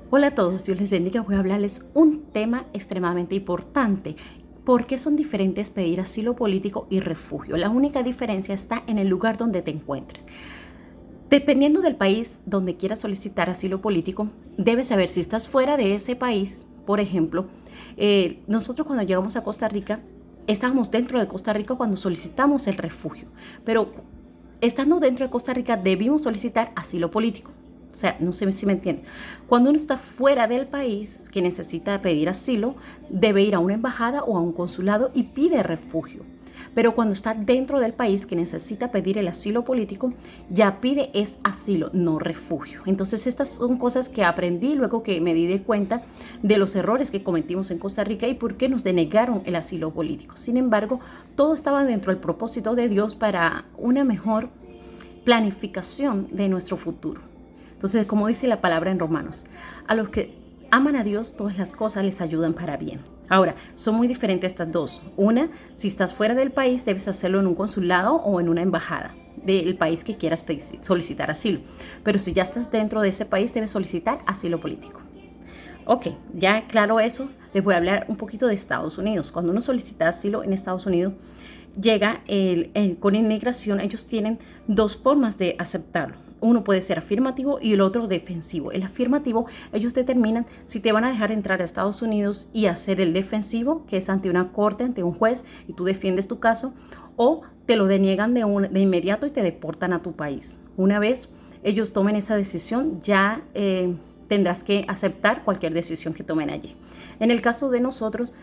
Hola a todos, Dios les bendiga. Voy a hablarles un tema extremadamente importante. ¿Por qué son diferentes pedir asilo político y refugio? La única diferencia está en el lugar donde te encuentres. Dependiendo del país donde quieras solicitar asilo político, debes saber si estás fuera de ese país. Por ejemplo, nosotros cuando llegamos a Costa Rica, estábamos dentro de Costa Rica cuando solicitamos el refugio, pero estando dentro de Costa Rica debimos solicitar asilo político. O sea, no sé si me entienden. Cuando uno está fuera del país que necesita pedir asilo, debe ir a una embajada o a un consulado y pide refugio. Pero cuando está dentro del país que necesita pedir el asilo político, ya pide es asilo, no refugio. Entonces estas son cosas que aprendí luego que me di de cuenta de los errores que cometimos en Costa Rica y por qué nos denegaron el asilo político. Sin embargo, todo estaba dentro del propósito de Dios para una mejor planificación de nuestro futuro. Entonces, como dice la palabra en Romanos, a los que aman a Dios, todas las cosas les ayudan para bien. Ahora, son muy diferentes estas dos. Una, si estás fuera del país, debes hacerlo en un consulado o en una embajada del país que quieras solicitar asilo. Pero si ya estás dentro de ese país, debes solicitar asilo político. Ok, ya claro eso, les voy a hablar un poquito de Estados Unidos. Cuando uno solicita asilo en Estados Unidos, llega con inmigración, ellos tienen dos formas de aceptarlo. Uno puede ser afirmativo y el otro defensivo. El afirmativo, ellos determinan si te van a dejar entrar a Estados Unidos y hacer el defensivo, que es ante una corte, ante un juez, y tú defiendes tu caso, o te lo deniegan de inmediato y te deportan a tu país. Una vez ellos tomen esa decisión, ya tendrás que aceptar cualquier decisión que tomen allí. En el caso de nosotros,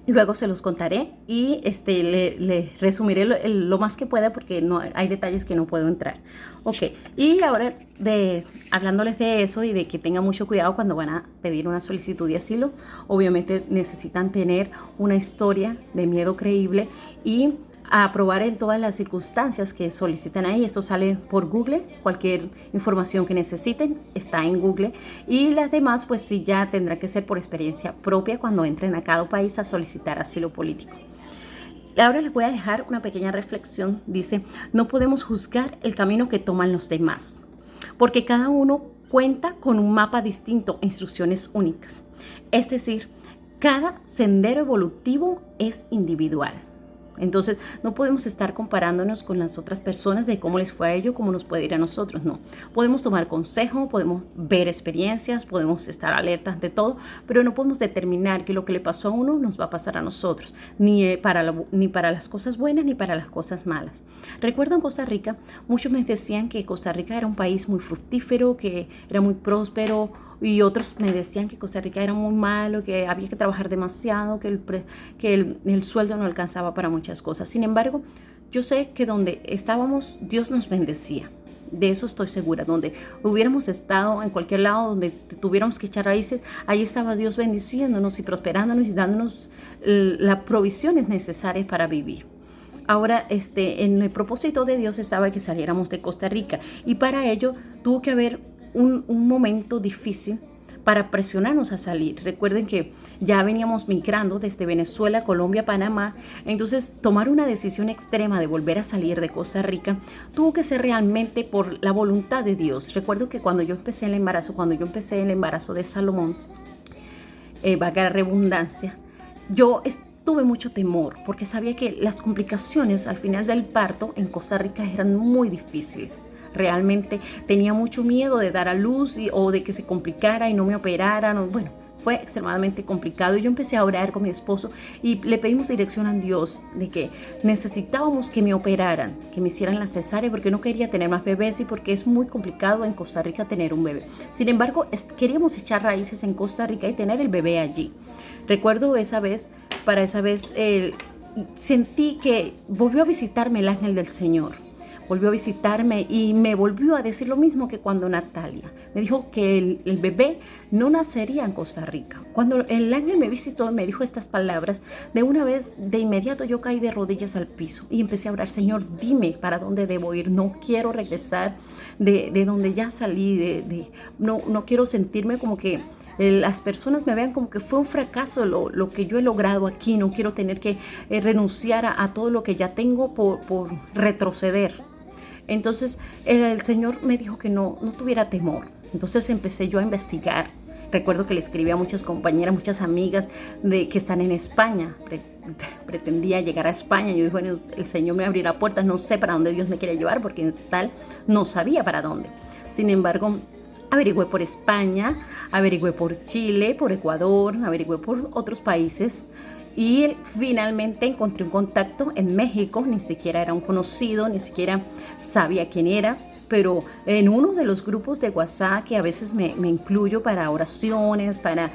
luego se los contaré y le resumiré lo más que pueda porque no hay detalles que no puedo entrar. Ok, y ahora hablándoles de eso y de que tengan mucho cuidado cuando van a pedir una solicitud de asilo, obviamente necesitan tener una historia de miedo creíble y a aprobar en todas las circunstancias que solicitan ahí. Esto sale por Google, cualquier información que necesiten está en Google y las demás pues sí ya tendrá que ser por experiencia propia cuando entren a cada país a solicitar asilo político. Ahora les voy a dejar una pequeña reflexión. Dice, no podemos juzgar el camino que toman los demás, porque cada uno cuenta con un mapa distinto e instrucciones únicas. Es decir, cada sendero evolutivo es individual. Entonces, no podemos estar comparándonos con las otras personas de cómo les fue a ellos, cómo nos puede ir a nosotros, no. Podemos tomar consejo, podemos ver experiencias, podemos estar alertas de todo, pero no podemos determinar que lo que le pasó a uno nos va a pasar a nosotros, ni para las cosas buenas ni para las cosas malas. Recuerdo en Costa Rica, muchos me decían que Costa Rica era un país muy fructífero, que era muy próspero, y otros me decían que Costa Rica era muy malo, que había que trabajar demasiado, que el sueldo no alcanzaba para muchas cosas. Sin embargo, yo sé que donde estábamos, Dios nos bendecía. De eso estoy segura. Donde hubiéramos estado, en cualquier lado donde tuviéramos que echar raíces, ahí estaba Dios bendiciéndonos y prosperándonos y dándonos las provisiones necesarias para vivir. Ahora, en el propósito de Dios estaba que saliéramos de Costa Rica y para ello tuvo que haber un momento difícil para presionarnos a salir. Recuerden que ya veníamos migrando desde Venezuela, Colombia, Panamá. Entonces, tomar una decisión extrema de volver a salir de Costa Rica tuvo que ser realmente por la voluntad de Dios. Recuerdo que cuando yo empecé el embarazo de Salomón, valga la redundancia, yo tuve mucho temor porque sabía que las complicaciones al final del parto en Costa Rica eran muy difíciles. Realmente tenía mucho miedo de dar a luz o de que se complicara y no me operaran. Bueno, fue extremadamente complicado. Yo empecé a orar con mi esposo y le pedimos dirección a Dios de que necesitábamos que me operaran, que me hicieran la cesárea porque no quería tener más bebés y porque es muy complicado en Costa Rica tener un bebé. Sin embargo, queríamos echar raíces en Costa Rica y tener el bebé allí. Recuerdo para esa vez sentí que volvió a visitarme el ángel del Señor. Volvió a visitarme y me volvió a decir lo mismo que cuando Natalia. Me dijo que el bebé no nacería en Costa Rica. Cuando el ángel me visitó y me dijo estas palabras, de una vez, de inmediato yo caí de rodillas al piso y empecé a orar, Señor, dime para dónde debo ir. No quiero regresar de donde ya salí. No quiero sentirme como que las personas me vean como que fue un fracaso lo que yo he logrado aquí. No quiero tener que renunciar a todo lo que ya tengo por retroceder. Entonces el Señor me dijo que no tuviera temor, Entonces empecé yo a investigar. Recuerdo que le escribí a muchas compañeras, muchas amigas que están en España. Pretendía llegar a España. Yo dije, bueno, el Señor me abrirá puertas. No sé para dónde Dios me quiere llevar, porque en tal no sabía para dónde. Sin embargo, averigüé por España, averigüé por Chile, por Ecuador, averigüé por otros países. Y finalmente encontré un contacto en México. Ni siquiera era un conocido, ni siquiera sabía quién era, pero en uno de los grupos de WhatsApp que a veces me incluyo para oraciones, para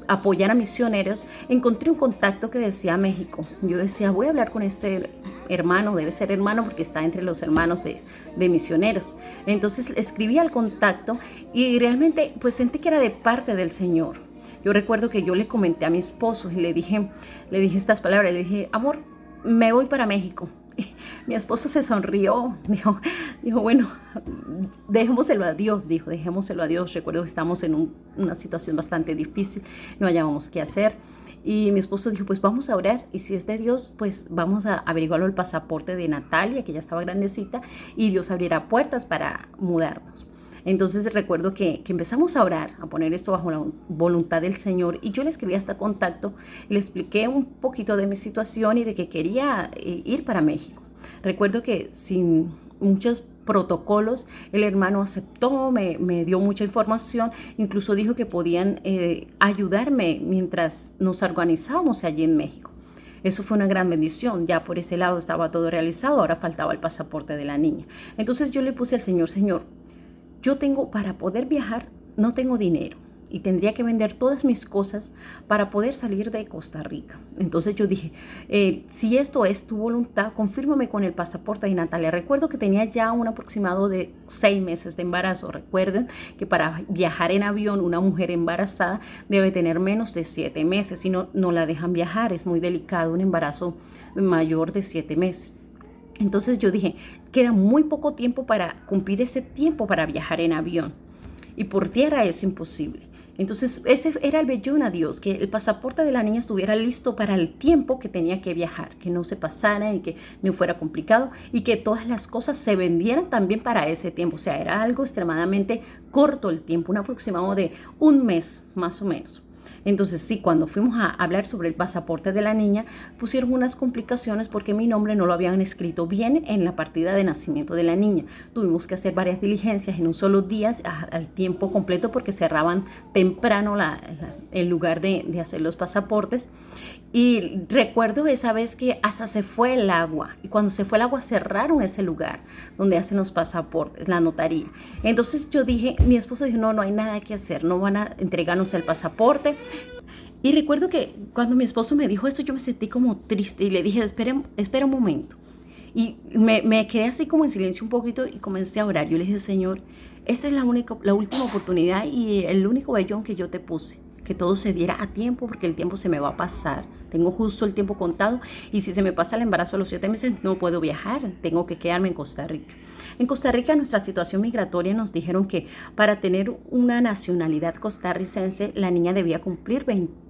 apoyar a misioneros, encontré un contacto que decía México. Yo decía, voy a hablar con este hermano, debe ser hermano porque está entre los hermanos de misioneros. Entonces escribí al contacto y realmente pues sentí que era de parte del Señor. Yo recuerdo que yo le comenté a mi esposo y le dije estas palabras, le dije, amor, me voy para México. Mi esposo se sonrió, dijo, bueno, dejémoselo a Dios, dejémoselo a Dios. Recuerdo que estamos en una situación bastante difícil, no hallábamos qué hacer. Y mi esposo dijo, pues vamos a orar, y si es de Dios, pues vamos a averiguarlo el pasaporte de Natalia, que ya estaba grandecita, y Dios abrirá puertas para mudarnos. Entonces recuerdo que empezamos a orar, a poner esto bajo la voluntad del Señor, y yo le escribí hasta contacto, le expliqué un poquito de mi situación y de que quería ir para México. Recuerdo que sin muchos protocolos, el hermano aceptó, me dio mucha información, incluso dijo que podían ayudarme mientras nos organizábamos allí en México. Eso fue una gran bendición. Ya por ese lado estaba todo realizado, ahora faltaba el pasaporte de la niña. Entonces yo le puse al Señor, Señor, yo para poder viajar, no tengo dinero y tendría que vender todas mis cosas para poder salir de Costa Rica. Entonces yo dije, si esto es tu voluntad, confírmame con el pasaporte de Natalia. Recuerdo que tenía ya un aproximado de 6 meses de embarazo. Recuerden que para viajar en avión, una mujer embarazada debe tener menos de 7 meses, si no, no la dejan viajar. Es muy delicado un embarazo mayor de 7 meses. Entonces yo dije, queda muy poco tiempo para cumplir ese tiempo para viajar en avión. Y por tierra es imposible. Entonces ese era el vellón a Dios, que el pasaporte de la niña estuviera listo para el tiempo que tenía que viajar, que no se pasara y que no fuera complicado y que todas las cosas se vendieran también para ese tiempo. O sea, era algo extremadamente corto el tiempo, un aproximado de un mes más o menos. Entonces sí, cuando fuimos a hablar sobre el pasaporte de la niña, pusieron unas complicaciones porque mi nombre no lo habían escrito bien en la partida de nacimiento de la niña. Tuvimos que hacer varias diligencias en un solo día, al tiempo completo, porque cerraban temprano el lugar de hacer los pasaportes. Y recuerdo esa vez que hasta se fue el agua, y cuando se fue el agua cerraron ese lugar donde hacen los pasaportes, la notaría. Entonces yo dije, mi esposo dijo, no hay nada que hacer, no van a entregarnos el pasaporte. Y recuerdo que cuando mi esposo me dijo esto, yo me sentí como triste y le dije, espera un momento. Y me quedé así como en silencio un poquito y comencé a orar. Yo le dije, Señor, esta es la última oportunidad y el único vellón que yo te puse. Que todo se diera a tiempo, porque el tiempo se me va a pasar. Tengo justo el tiempo contado y si se me pasa el embarazo a los 7 meses, no puedo viajar. Tengo que quedarme en Costa Rica. En Costa Rica, nuestra situación migratoria nos dijeron que para tener una nacionalidad costarricense, la niña debía cumplir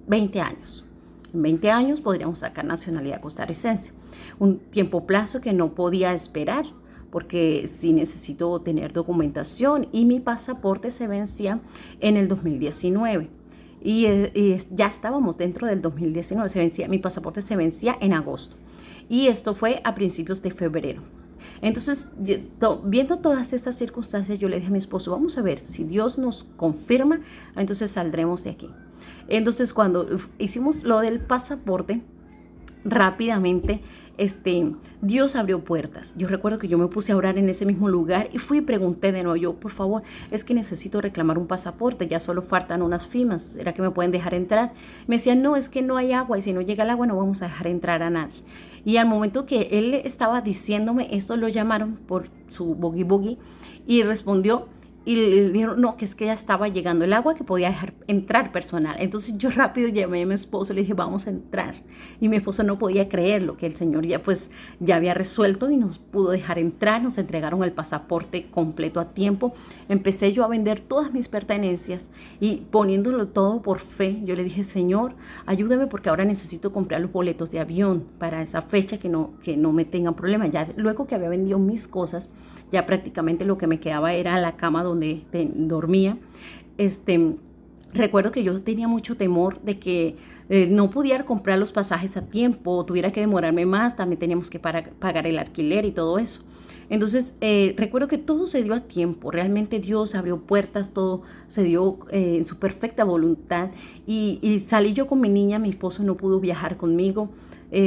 20 años. En 20 años podríamos sacar nacionalidad costarricense. Un tiempo plazo que no podía esperar, porque sí necesito tener documentación y mi pasaporte se vencía en el 2019. Y ya estábamos dentro del 2019, mi pasaporte se vencía en agosto. Y esto fue a principios de febrero. Entonces, viendo todas estas circunstancias, yo le dije a mi esposo, vamos a ver, si Dios nos confirma, entonces saldremos de aquí. Entonces, cuando hicimos lo del pasaporte, rápidamente Dios abrió puertas. Yo recuerdo que yo me puse a orar en ese mismo lugar y fui y pregunté de nuevo, yo, por favor, es que necesito reclamar un pasaporte, ya solo faltan unas firmas, ¿será que me pueden dejar entrar? Me decían, no, es que no hay agua y si no llega el agua no vamos a dejar entrar a nadie. Y al momento que él estaba diciéndome esto, lo llamaron por su boogie y respondió, y le dijeron, no, que es que ya estaba llegando el agua, que podía dejar entrar personal. Entonces yo rápido llamé a mi esposo y le dije, vamos a entrar. Y mi esposo no podía creerlo, que el Señor ya había resuelto y nos pudo dejar entrar. Nos entregaron el pasaporte completo a tiempo. Empecé yo a vender todas mis pertenencias y poniéndolo todo por fe. Yo le dije, Señor, ayúdame porque ahora necesito comprar los boletos de avión para esa fecha, que no me tengan problema. Ya luego que había vendido mis cosas, ya prácticamente lo que me quedaba era la cama donde dormía, recuerdo que yo tenía mucho temor de que no pudiera comprar los pasajes a tiempo, tuviera que demorarme más, también teníamos que pagar el alquiler y todo eso. Entonces, recuerdo que todo se dio a tiempo, realmente Dios abrió puertas, todo se dio en su perfecta voluntad y salí yo con mi niña, mi esposo no pudo viajar conmigo.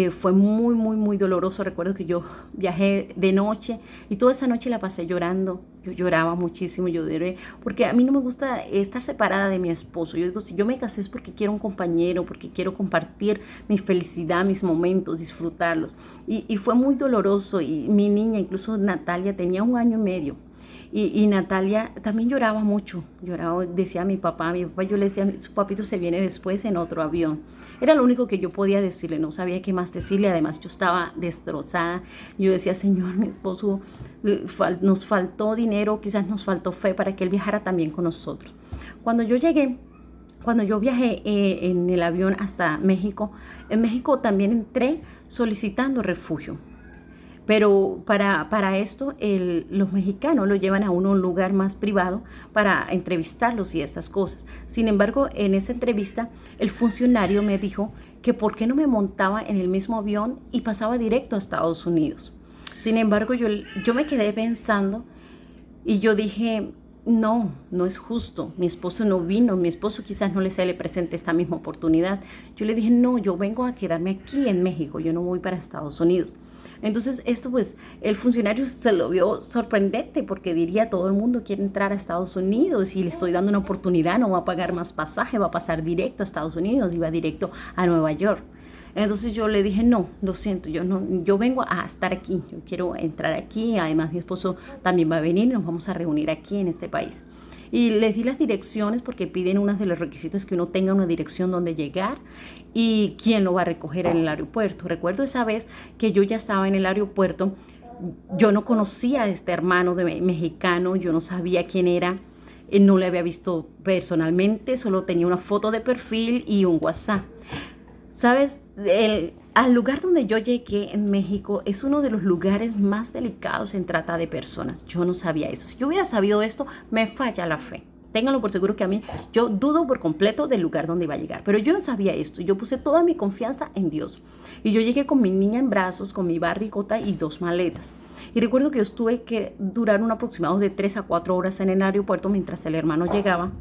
Fue muy, muy, muy doloroso. Recuerdo que yo viajé de noche y toda esa noche la pasé llorando. Yo lloraba muchísimo, yo lloré, porque a mí no me gusta estar separada de mi esposo. Yo digo, si yo me casé es porque quiero un compañero, porque quiero compartir mi felicidad, mis momentos, disfrutarlos. Y fue muy doloroso. Y mi niña, incluso Natalia, tenía 1 año y medio. Y Natalia también lloraba mucho, lloraba, decía a mi papá, yo le decía, su papito se viene después en otro avión. Era lo único que yo podía decirle, no sabía qué más decirle, además yo estaba destrozada. Yo decía, Señor, mi esposo, nos faltó dinero, quizás nos faltó fe para que él viajara también con nosotros. Cuando yo llegué, cuando yo viajé en el avión hasta México, en México también entré solicitando refugio. Pero para esto los mexicanos lo llevan a uno a un lugar más privado para entrevistarlos y estas cosas. Sin embargo, en esa entrevista el funcionario me dijo que por qué no me montaba en el mismo avión y pasaba directo a Estados Unidos. Sin embargo, yo me quedé pensando y yo dije, no, no es justo. Mi esposo no vino, mi esposo quizás no le presente esta misma oportunidad. Yo le dije, no, yo vengo a quedarme aquí en México, yo no voy para Estados Unidos. Entonces esto pues el funcionario se lo vio sorprendente porque diría todo el mundo quiere entrar a Estados Unidos y le estoy dando una oportunidad, no va a pagar más pasaje, va a pasar directo a Estados Unidos y va directo a Nueva York. Entonces yo le dije, no, lo siento, yo vengo a estar aquí, yo quiero entrar aquí, además mi esposo también va a venir y nos vamos a reunir aquí en este país. Y les di las direcciones porque piden uno de los requisitos que uno tenga una dirección donde llegar y quién lo va a recoger en el aeropuerto. Recuerdo esa vez que yo ya estaba en el aeropuerto, yo no conocía a este hermano mexicano, yo no sabía quién era, no le había visto personalmente, solo tenía una foto de perfil y un WhatsApp. ¿Sabes? Al lugar donde yo llegué en México es uno de los lugares más delicados en trata de personas. Yo no sabía eso. Si yo hubiera sabido esto, me falla la fe. Ténganlo por seguro que a mí, yo dudo por completo del lugar donde iba a llegar. Pero yo no sabía esto. Yo puse toda mi confianza en Dios. Y yo llegué con mi niña en brazos, con mi barrigota y 2 maletas. Y recuerdo que yo tuve que durar un aproximado de 3 a 4 horas en el aeropuerto mientras el hermano llegaba.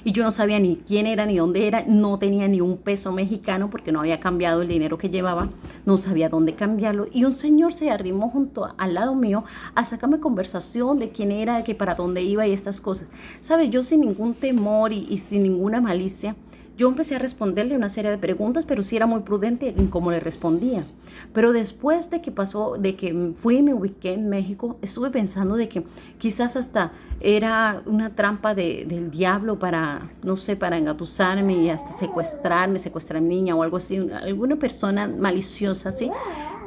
Y yo no sabía ni quién era ni dónde era, no tenía ni un peso mexicano porque no había cambiado el dinero que llevaba, no sabía dónde cambiarlo. Y un señor se arrimó al lado mío a sacarme conversación de quién era, de que para dónde iba y estas cosas. ¿Sabes? Yo sin ningún temor y sin ninguna malicia, yo empecé a responderle una serie de preguntas, pero sí era muy prudente en cómo le respondía. Pero después de que pasó, de que fui y me ubiqué en México, estuve pensando de que quizás hasta era una trampa del diablo para, no sé, para engatusarme y hasta secuestrar niña o algo así, alguna persona maliciosa, ¿sí?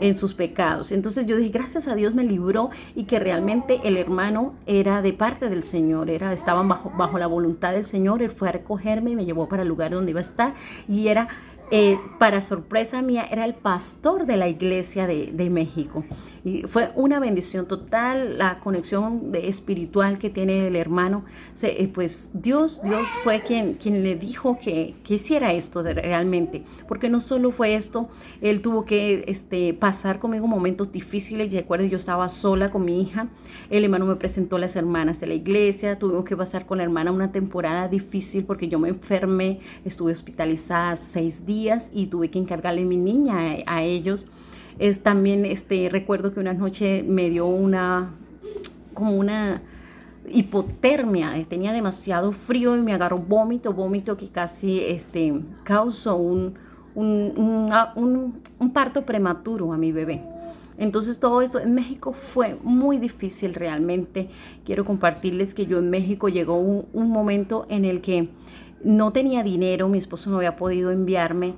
En sus pecados. Entonces yo dije, gracias a Dios me libró y que realmente el hermano era de parte del Señor, estaban bajo la voluntad del Señor. Él fue a recogerme y me llevó para el lugar donde iba a estar y era, para sorpresa mía, era el pastor de la iglesia de México. Y fue una bendición total la conexión espiritual que tiene el hermano. Pues Dios fue quien le dijo que hiciera esto realmente, porque no solo fue esto, él tuvo que pasar conmigo momentos difíciles. Y recuerdo, yo estaba sola con mi hija, el hermano me presentó a las hermanas de la iglesia, tuvimos que pasar con la hermana una temporada difícil porque yo me enfermé, estuve hospitalizada 6 días y tuve que encargarle a mi niña a ellos. También recuerdo que una noche me dio como una hipotermia, tenía demasiado frío y me agarró vómito que casi causó un parto prematuro a mi bebé. Entonces todo esto en México fue muy difícil realmente. Quiero compartirles que yo en México llegó un momento en el que no tenía dinero, mi esposo no había podido enviarme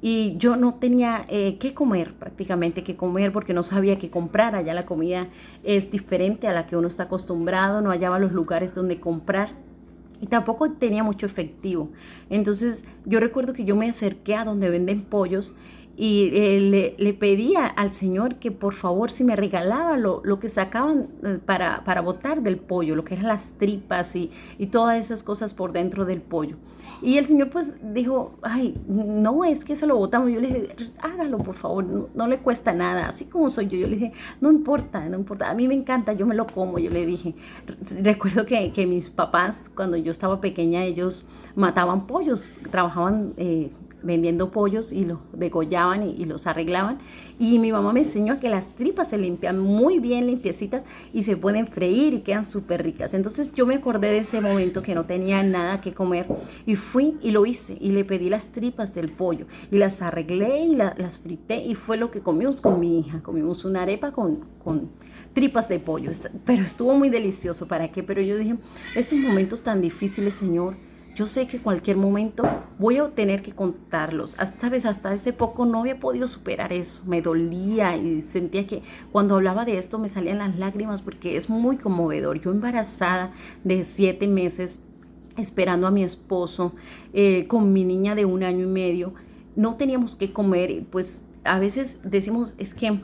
y yo no tenía qué comer, prácticamente qué comer, porque no sabía qué comprar. Allá la comida es diferente a la que uno está acostumbrado, no hallaba los lugares donde comprar y tampoco tenía mucho efectivo. Entonces yo recuerdo que yo me acerqué a donde venden pollos y le pedía al Señor que por favor si me regalaba lo que sacaban para botar del pollo, lo que eran las tripas y todas esas cosas por dentro del pollo. Y el Señor pues dijo, ay, no, es que se lo botamos. Yo le dije, hágalo por favor, no, no le cuesta nada, así como soy yo. Yo le dije, no importa, no importa, a mí me encanta, yo me lo como. Yo le dije, recuerdo que mis papás, cuando yo estaba pequeña, ellos mataban pollos, trabajaban vendiendo pollos y los degollaban y los arreglaban. Y mi mamá me enseñó a que las tripas se limpian muy bien, limpiecitas, y se pueden freír y quedan súper ricas. Entonces yo me acordé de ese momento que no tenía nada que comer y fui y lo hice y le pedí las tripas del pollo y las arreglé y las frité y fue lo que comimos con mi hija. Comimos una arepa con tripas de pollo, pero estuvo muy delicioso. ¿Para qué? Pero yo dije, estos momentos tan difíciles, Señor, yo sé que cualquier momento voy a tener que contarlos. Hasta este poco no había podido superar eso. Me dolía y sentía que cuando hablaba de esto me salían las lágrimas porque es muy conmovedor. Yo embarazada de 7 meses, esperando a mi esposo, con mi niña de 1 año y medio, no teníamos que comer, y pues a veces decimos, es que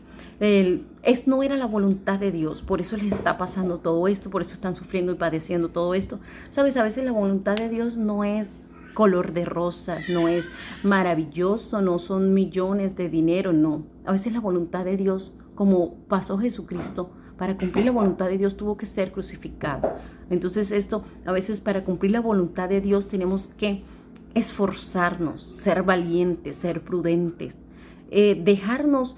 no era la voluntad de Dios, por eso les está pasando todo esto, por eso están sufriendo y padeciendo todo esto. Sabes, a veces la voluntad de Dios no es color de rosas, no es maravilloso, no son millones de dinero, no. A veces la voluntad de Dios, como pasó Jesucristo, para cumplir la voluntad de Dios tuvo que ser crucificado. Entonces a veces para cumplir la voluntad de Dios tenemos que esforzarnos, ser valientes, ser prudentes, dejarnos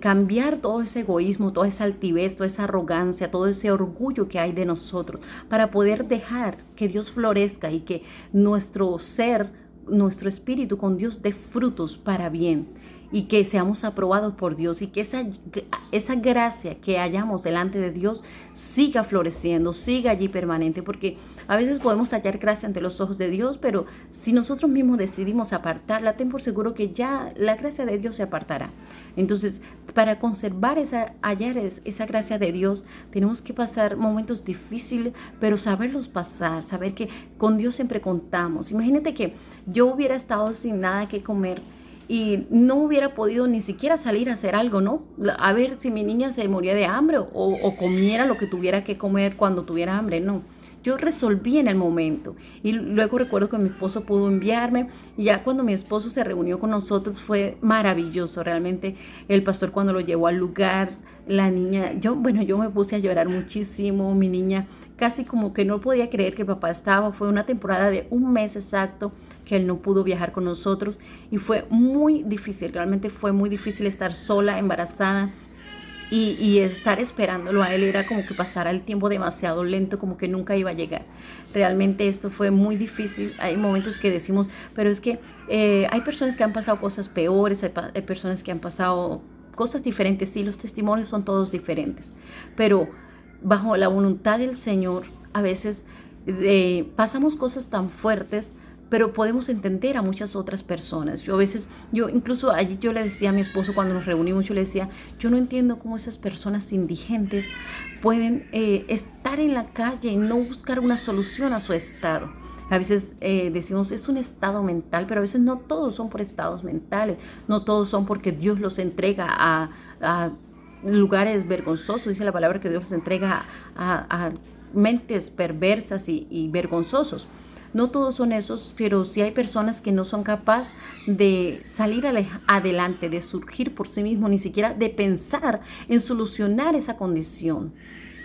cambiar todo ese egoísmo, toda esa altivez, toda esa arrogancia, todo ese orgullo que hay de nosotros, para poder dejar que Dios florezca y que nuestro ser, nuestro espíritu con Dios dé frutos para bien, y que seamos aprobados por Dios, y que esa gracia que hallamos delante de Dios siga floreciendo, siga allí permanente, porque a veces podemos hallar gracia ante los ojos de Dios, pero si nosotros mismos decidimos apartarla, ten por seguro que ya la gracia de Dios se apartará. Entonces, para conservar hallar esa gracia de Dios, tenemos que pasar momentos difíciles, pero saberlos pasar, saber que con Dios siempre contamos. Imagínate que yo hubiera estado sin nada que comer y no hubiera podido ni siquiera salir a hacer algo, ¿no? A ver si mi niña se moría de hambre o comiera lo que tuviera que comer cuando tuviera hambre, no. Yo resolví en el momento y luego recuerdo que mi esposo pudo enviarme, y ya cuando mi esposo se reunió con nosotros fue maravilloso. Realmente el pastor, cuando lo llevó al lugar, la niña, yo me puse a llorar muchísimo. Mi niña casi como que no podía creer que el papá estaba. Fue una temporada de 1 mes exacto que él no pudo viajar con nosotros y fue muy difícil, realmente fue muy difícil estar sola, embarazada. Y estar esperándolo a él era como que pasara el tiempo demasiado lento, como que nunca iba a llegar. Realmente esto fue muy difícil. Hay momentos que decimos, pero es que hay personas que han pasado cosas peores, hay personas que han pasado cosas diferentes. Sí, los testimonios son todos diferentes, pero bajo la voluntad del Señor, a veces pasamos cosas tan fuertes, pero podemos entender a muchas otras personas. Incluso allí yo le decía a mi esposo cuando nos reunimos, yo le decía, yo no entiendo cómo esas personas indigentes pueden estar en la calle y no buscar una solución a su estado. A veces decimos, es un estado mental, pero a veces no todos son por estados mentales, no todos son porque Dios los entrega a lugares vergonzosos. Dice la palabra que Dios los entrega a mentes perversas y vergonzosos. No todos son esos, pero sí hay personas que no son capaces de salir adelante, de surgir por sí mismos, ni siquiera de pensar en solucionar esa condición.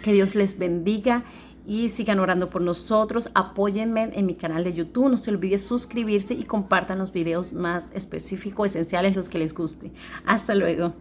Que Dios les bendiga y sigan orando por nosotros. Apóyenme en mi canal de YouTube. No se olviden suscribirse y compartan los videos más específicos, esenciales, los que les guste. Hasta luego.